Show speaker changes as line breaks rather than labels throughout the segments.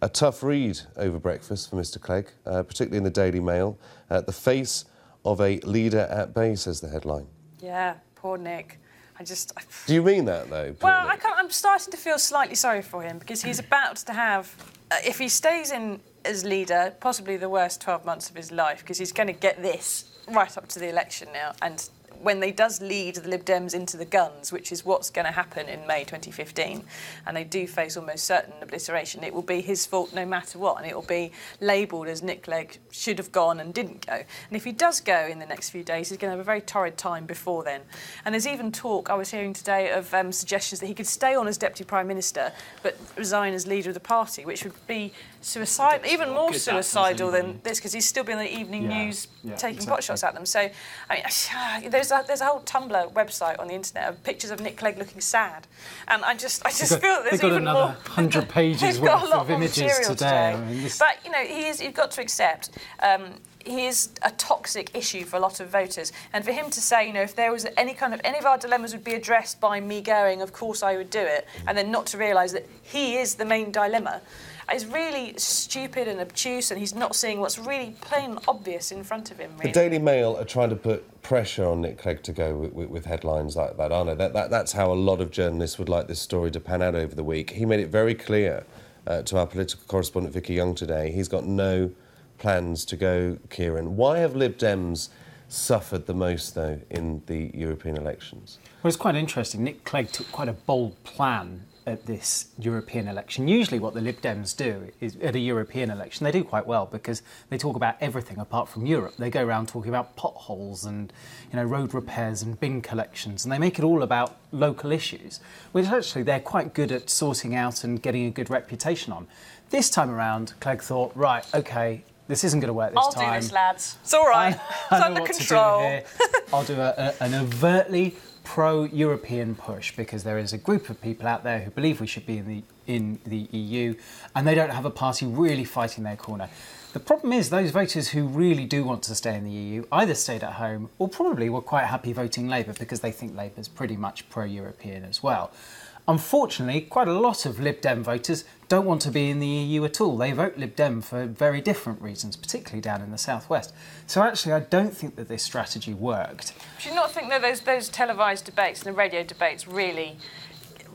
A tough read over breakfast for Mr Clegg, particularly in the Daily Mail. The face of a leader at bay, says the headline.
Yeah, poor Nick.
Do you mean that, though?
Well, I'm starting to feel slightly sorry for him because he's about to have, if he stays in as leader, possibly the worst 12 months of his life, because he's going to get this right up to the election now. And when they does lead the Lib Dems into the guns, which is what's going to happen in May 2015, and they do face almost certain obliteration, it will be his fault no matter what, and it will be labelled as Nick Clegg should have gone and didn't go. And if he does go in the next few days, he's going to have a very torrid time before then. And there's even talk, I was hearing today, of suggestions that he could stay on as Deputy Prime Minister but resign as leader of the party, which would be suicidal, even more suicidal than this, because he's still been on the evening news taking potshots at them. So, I mean, there's a whole Tumblr website on the internet of pictures of Nick Clegg looking sad, and I just feel that there's even more.
They've got another 100 pages worth of images today. I mean,
but you know, you've got to accept. He is a toxic issue for a lot of voters, and for him to say, you know, if there was any of our dilemmas would be addressed by me going, of course I would do it, and then not to realise that he is the main dilemma, is really stupid and obtuse, and he's not seeing what's really plain and obvious in front of him. Really.
The Daily Mail are trying to put pressure on Nick Clegg to go with headlines like that, aren't they? That's how a lot of journalists would like this story to pan out over the week. He made it very clear to our political correspondent Vicky Young today, he's got no plans to go, Kiran. Why have Lib Dems suffered the most, though, in the European elections?
Well, it's quite interesting. Nick Clegg took quite a bold plan at this European election. Usually what the Lib Dems do is, at a European election, they do quite well because they talk about everything apart from Europe. They go around talking about potholes and, you know, road repairs and bin collections, and they make it all about local issues, which actually they're quite good at sorting out and getting a good reputation on. This time around, Clegg thought, right, OK, this isn't going to work this time.
I'll do this, lads. It's all right. It's under control.
I'll do an overtly pro-European push because there is a group of people out there who believe we should be in the EU, and they don't have a party really fighting their corner. The problem is those voters who really do want to stay in the EU either stayed at home or probably were quite happy voting Labour because they think Labour's pretty much pro-European as well. Unfortunately, quite a lot of Lib Dem voters don't want to be in the EU at all. They vote Lib Dem for very different reasons, particularly down in the southwest. So actually, I don't think that this strategy worked.
Do you not think that those televised debates and the radio debates really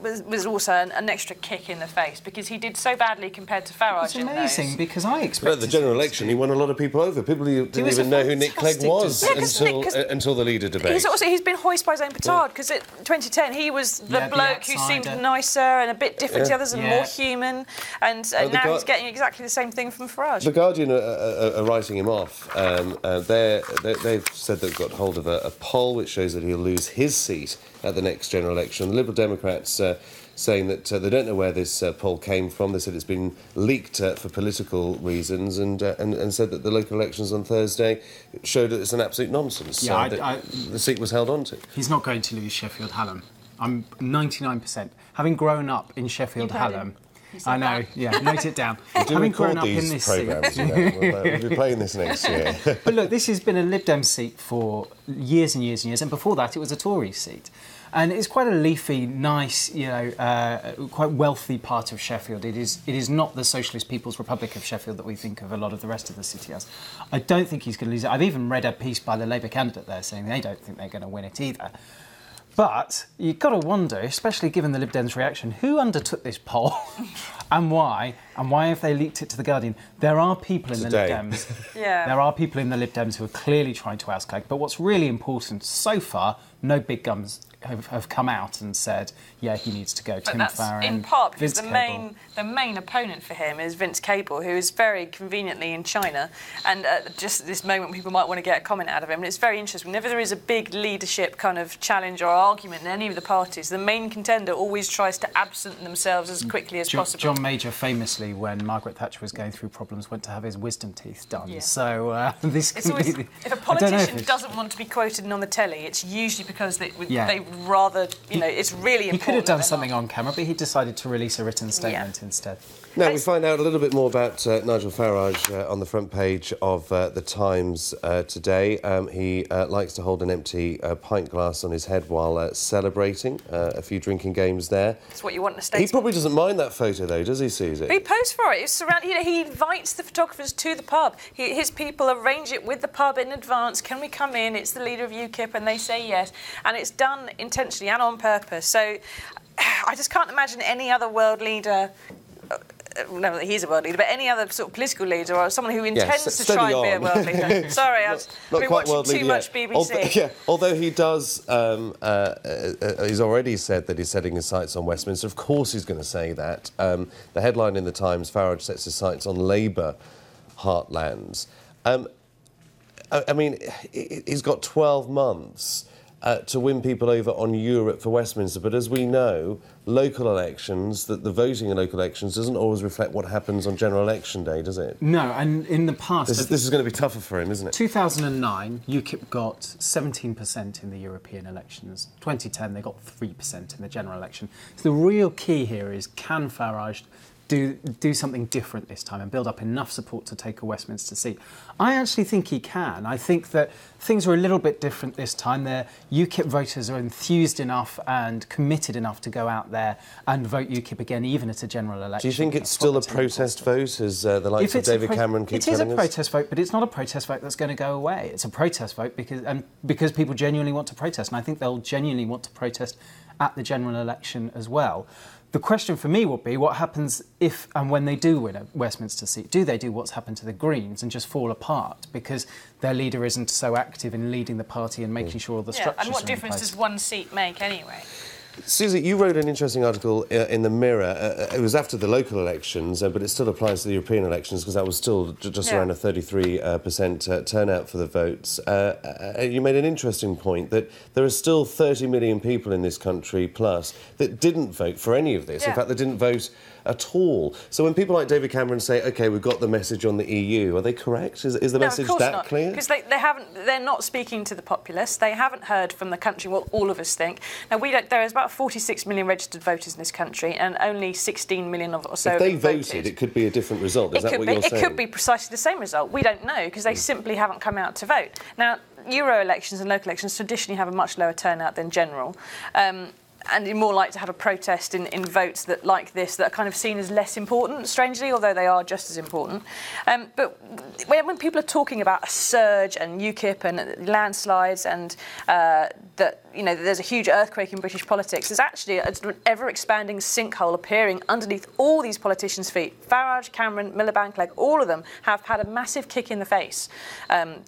was also an extra kick in the face because he did so badly compared to Farage?
It's amazing because I expected...
Well, the general election, he won a lot of people over. People who didn't even know who Nick Clegg was until the leader debate.
He's been hoisted by his own petard because in 2010 he was the bloke who seemed nicer and a bit different to the others and more human, and now he's getting exactly the same thing from Farage.
The Guardian are writing him off. They've said they've got hold of a poll which shows that he'll lose his seat at the next general election. The Liberal Democrats saying that they don't know where this poll came from. They said it's been leaked for political reasons, and said that the local elections on Thursday showed that it's an absolute nonsense. The seat was held on to.
He's not going to lose Sheffield Hallam. I'm 99%. Having grown up in Sheffield Hallam, I know, note it down.
Having grown up in this programmes, seat. We'll be playing this next year.
But look, this has been a Lib Dem seat for years and years and years, and before that it was a Tory seat. And it's quite a leafy, nice, quite wealthy part of Sheffield. It is not the Socialist People's Republic of Sheffield that we think of a lot of the rest of the city as. I don't think he's going to lose it. I've even read a piece by the Labour candidate there saying they don't think they're going to win it either. But you've got to wonder, especially given the Lib Dems' reaction, who undertook this poll and why have they leaked it to The Guardian? There are people in the Lib Dems. There are people in the Lib Dems who are clearly trying to oust Clegg. But what's really important, so far, no big guns have come out and said, yeah, he needs to go.
But that's in part because the main opponent for him is Vince Cable, who is very conveniently in China, and just at this moment people might want to get a comment out of him. And it's very interesting. Whenever there is a big leadership kind of challenge or argument in any of the parties, the main contender always tries to absent themselves as quickly as possible.
John Major famously, when Margaret Thatcher was going through problems, went to have his wisdom teeth done. Yeah. So this
if a politician doesn't want to be quoted on the telly, it's usually because they rather, it's really important.
He could have done something on camera, but he decided to release a written statement instead.
Now, we find out a little bit more about Nigel Farage on the front page of The Times today. He likes to hold an empty pint glass on his head while celebrating. A few drinking games there.
That's what you want in a statesman.
He probably doesn't mind that photo, though, does he, Susie?
He posed for it. He invites the photographers to the pub. His people arrange it with the pub in advance. Can we come in? It's the leader of UKIP, and they say yes. And it's done intentionally and on purpose. So I just can't imagine any other world leader... No, he's a world leader, but any other sort of political leader or someone who intends to try and be a world leader. Sorry, I've been watching too much BBC.
Although he does, he's already said that he's setting his sights on Westminster. Of course he's going to say that. The headline in The Times, Farage sets his sights on Labour heartlands. I mean, he's got 12 months to win people over on Europe for Westminster. But as we know, local elections, the voting in local elections doesn't always reflect what happens on general election day, does it?
No, and in the past...
This is going to be tougher for him, isn't it?
2009, UKIP got 17% in the European elections. 2010, they got 3% in the general election. So the real key here is, can Farage do something different this time and build up enough support to take a Westminster seat? I actually think he can. I think that things are a little bit different this time. The UKIP voters are enthused enough and committed enough to go out there and vote UKIP again, even at a general election.
Do you think it's still a protest vote, as the likes of David Cameron keep telling us?
It is a protest vote, but it's not a protest vote that's going to go away. It's a protest vote because people genuinely want to protest, and I think they'll genuinely want to protest at the general election as well. The question for me would be, what happens if and when they do win a Westminster seat? Do they do what's happened to the Greens and just fall apart because their leader isn't so active in leading the party and making sure all the structures are in place?
And what difference does one seat make anyway?
Susie, you wrote an interesting article in the Mirror. It was after the local elections, but it still applies to the European elections because that was still just around a 33% turnout for the votes. You made an interesting point that there are still 30 million people in this country plus that didn't vote for any of this. In fact, they didn't vote at all. So when people like David Cameron say, OK, we've got the message on the EU, are they correct? Is the message that clear?
Because they're not speaking to the populace. They haven't heard from the country what all of us think. Now, there is about 46 million registered voters in this country and only 16 million or so
if they voted, it could be a different result. Is that what you're saying?
It could be precisely the same result. We don't know because they simply haven't come out to vote. Now, Euro elections and local elections traditionally have a much lower turnout than general. And you're more likely to have a protest in votes like this that are kind of seen as less important, strangely, although they are just as important. But when people are talking about a surge and UKIP and landslides and that there's a huge earthquake in British politics, there's actually an ever-expanding sinkhole appearing underneath all these politicians' feet. Farage, Cameron, Miliband, Clegg, all of them have had a massive kick in the face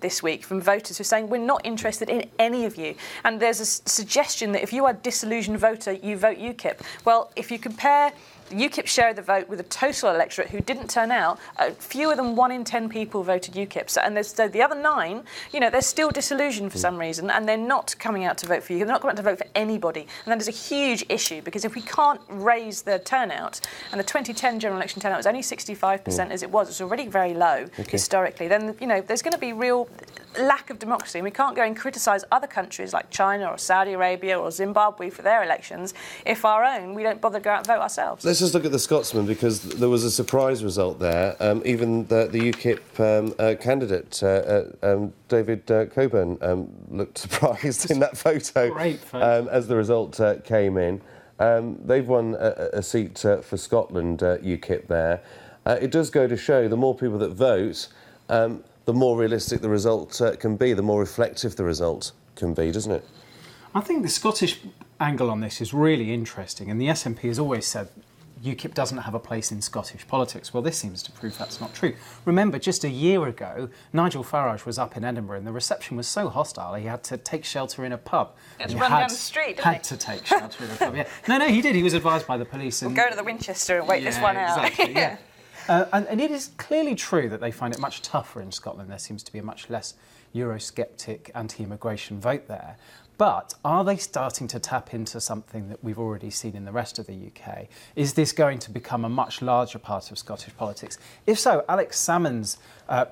this week from voters who are saying, we're not interested in any of you. And there's a suggestion that if you are a disillusioned voter, you vote UKIP. Well, if you compare UKIP's share of the vote with the total electorate who didn't turn out, fewer than 1 in 10 people voted UKIP. So the other 9, they're still disillusioned for some reason, and they're not coming out to vote for you. They're not coming out to vote for anybody. And that is a huge issue, because if we can't raise the turnout, and the 2010 general election turnout was only 65% as it was, it's already very low historically, then, there's going to be real lack of democracy, and we can't go and criticise other countries like China or Saudi Arabia or Zimbabwe for their elections if our own, we don't bother to go out and vote ourselves.
Let's just look at the Scotsman, because there was a surprise result there. Even the UKIP candidate, David Coburn, looked surprised in that photo as the result came in. They've won a seat for Scotland, UKIP there. It does go to show the more people that vote, the more realistic the result can be, the more reflective the result can be, doesn't it?
I think the Scottish angle on this is really interesting, and the SNP has always said UKIP doesn't have a place in Scottish politics. Well, this seems to prove that's not true. Remember, just a year ago, Nigel Farage was up in Edinburgh and the reception was so hostile he had to take shelter in a pub.
He had to run down the street, didn't he?
Had to take shelter in a pub, yeah. No, he did. He was advised by the police.
We'll go to the Winchester and wait this one out.
Exactly, yeah. And it is clearly true that they find it much tougher in Scotland. There seems to be a much less Eurosceptic anti-immigration vote there. But are they starting to tap into something that we've already seen in the rest of the UK? Is this going to become a much larger part of Scottish politics? If so, Alex Salmond's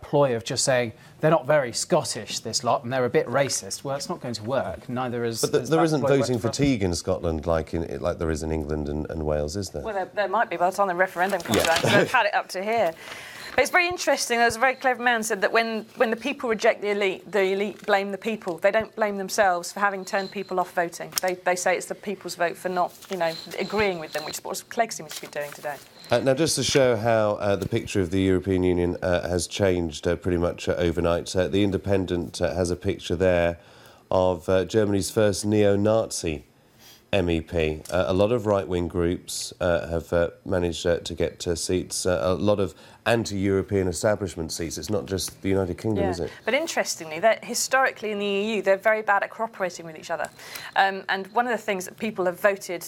ploy of just saying they're not very Scottish, this lot, and they're a bit racist, well, it's not going to work. Neither is...
But there isn't voting fatigue in Scotland like there is in England and Wales, is there?
Well, there might be by the time the referendum comes around, because they've had it up to here. But it's very interesting. There's a very clever man said that when the people reject the elite blame the people. They don't blame themselves for having turned people off voting. They say it's the people's vote for not, agreeing with them, which is what Clegg seems to be doing today.
Now, just to show how the picture of the European Union has changed pretty much overnight, The Independent has a picture there of Germany's first neo-Nazi MEP. A lot of right-wing groups have managed to get seats, a lot of anti-European establishment seats. It's not just the United Kingdom, is it?
But interestingly, that historically in the EU, they're very bad at cooperating with each other. And one of the things that people have voted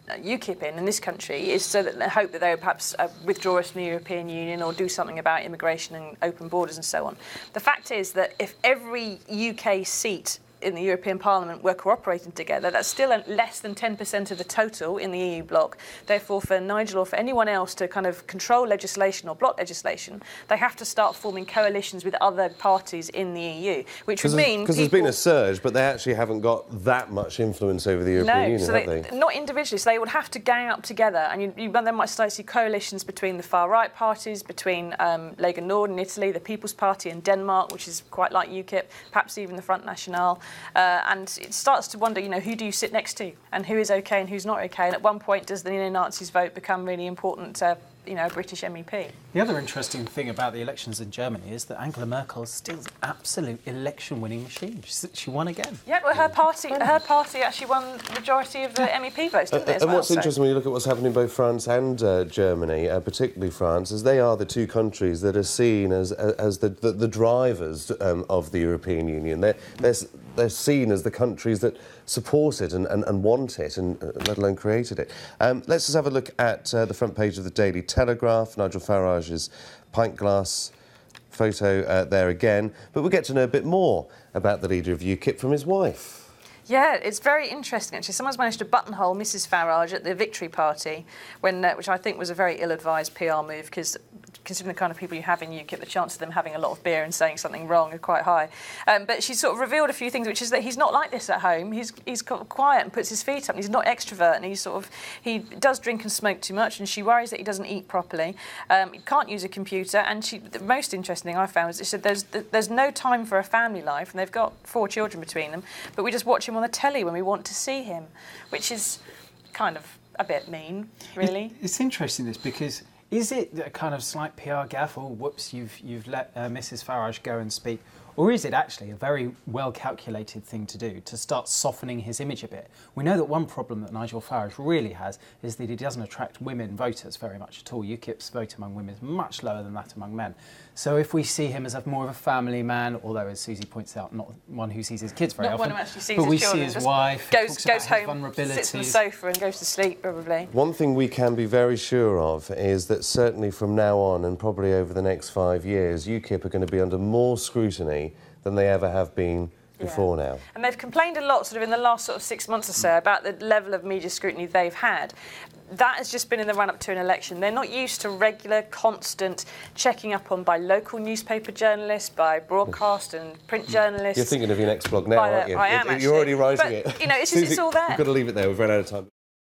UKIP in this country is so that they hope that they would perhaps withdraw us from the European Union or do something about immigration and open borders and so on. The fact is that if every UK seat in the European Parliament were cooperating together, that's still less than 10% of the total in the EU bloc. Therefore, for Nigel or for anyone else to kind of control legislation or block legislation, they have to start forming coalitions with other parties in the EU, which would mean...
Because there's been a surge, but they actually haven't got that much influence over the European Union, have they?
Not individually, so they would have to gang up together, and you then might start to see coalitions between the far-right parties, between Lega Nord in Italy, the People's Party in Denmark, which is quite like UKIP, perhaps even the Front National. And it starts to wonder, who do you sit next to and who is OK and who's not OK? And at one point, does the neo-Nazis vote become really important to, a British MEP?
The other interesting thing about the elections in Germany is that Angela Merkel is still an absolute election-winning machine. She won again.
Yeah, well, her party actually won the majority of the MEP votes, didn't they, as
and
well,
what's interesting when you look at what's happening in both France and Germany, particularly France, is they are the two countries that are seen as the drivers of the European Union. They're seen as the countries that support it and want it, and let alone created it. Let's just have a look at the front page of the Daily Telegraph, Nigel Farage's pint glass photo there again. But we'll get to know a bit more about the leader of UKIP from his wife.
Yeah, it's very interesting, actually. Someone's managed to buttonhole Mrs Farage at the Victory Party, which I think was a very ill-advised PR move, because considering the kind of people you have in UKIP, the chance of them having a lot of beer and saying something wrong are quite high. But she sort of revealed a few things, which is that he's not like this at home. He's quiet and puts his feet up, and he's not extrovert, and he does drink and smoke too much, and she worries that he doesn't eat properly. He can't use a computer, and the most interesting thing I found was that she said there's no time for a family life, and they've got 4 children between them, but we just watch him on the telly when we want to see him, which is kind of a bit mean, really.
It's interesting, this, because is it a kind of slight PR gaffe, or whoops, you've let Mrs Farage go and speak, or is it actually a very well-calculated thing to do to start softening his image a bit? We know that one problem that Nigel Farage really has is that he doesn't attract women voters very much at all. UKIP's vote among women is much lower than that among men. So if we see him as more of a family man, although, as Susie points out, not one who sees his kids very often,
one who actually sees
but
his
we
children,
see his wife,
goes home,
his
sits on the sofa and goes to sleep, probably.
One thing we can be very sure of is that certainly from now on, and probably over the next 5 years, UKIP are going to be under more scrutiny than they ever have been before now.
And they've complained a lot in the last 6 months or so about the level of media scrutiny they've had. That has just been in the run-up to an election. They're not used to regular, constant checking up on by local newspaper journalists, by broadcast and print journalists.
You're thinking of your next blog now, aren't you?
I am, actually.
You're already writing
but,
it.
It's all there.
We've got to leave it there. We've run out of time.